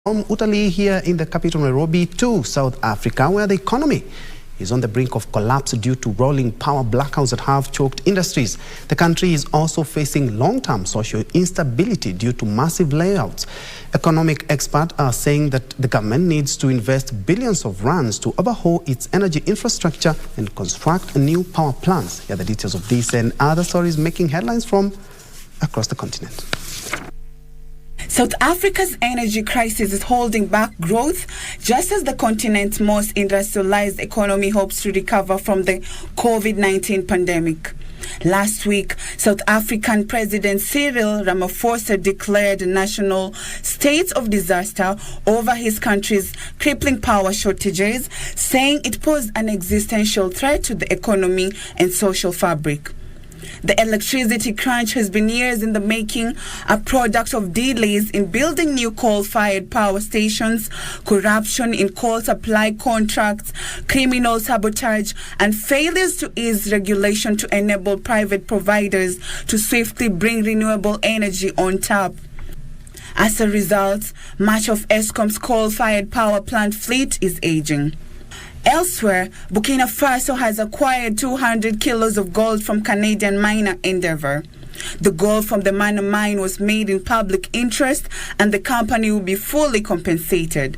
From Utalii here in the capital Nairobi to South Africa, where the economy is on the brink of collapse due to rolling power blackouts that have choked industries. The country is also facing long-term social instability due to massive layoffs. Economic experts are saying that the government needs to invest billions of rands to overhaul its energy infrastructure and construct new power plants. Here are the details of this and other stories making headlines from across the continent. South Africa's energy crisis is holding back growth, just as the continent's most industrialized economy hopes to recover from the COVID-19 pandemic. Last week, South African President Cyril Ramaphosa declared a national state of disaster over his country's crippling power shortages, saying it posed an existential threat to the economy and social fabric. The electricity crunch has been years in the making, a product of delays in building new coal-fired power stations, corruption in coal supply contracts, criminal sabotage, and failures to ease regulation to enable private providers to swiftly bring renewable energy on tap. As a result, much of Eskom's coal-fired power plant fleet is aging. Elsewhere, Burkina Faso has acquired 200 kilos of gold from Canadian miner Endeavour. The gold from the Mana mine was made in public interest, and the company will be fully compensated.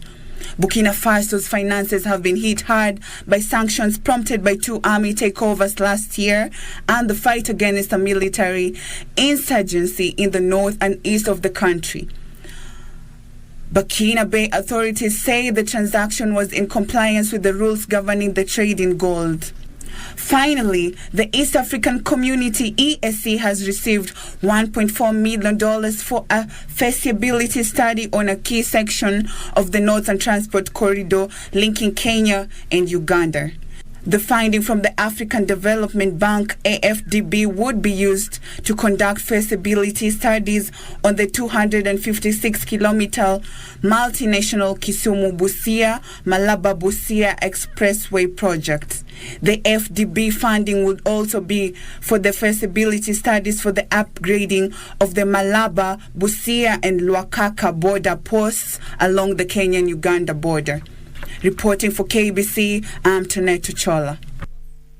Burkina Faso's finances have been hit hard by sanctions prompted by two army takeovers last year and the fight against a military insurgency in the north and east of the country. Burkina Faso authorities say the transaction was in compliance with the rules governing the trade in gold. Finally, the East African Community ESC has received $1.4 million for a feasibility study on a key section of the Northern Transport Corridor linking Kenya and Uganda. The finding from the African Development Bank, AFDB, would be used to conduct feasibility studies on the 256-kilometer multinational Kisumu-Busia-Malaba-Busia Expressway project. The FDB funding would also be for the feasibility studies for the upgrading of the Malaba, Busia and Lwakaka border posts along the Kenyan-Uganda border. Reporting for KBC, I'm Taneto Chola.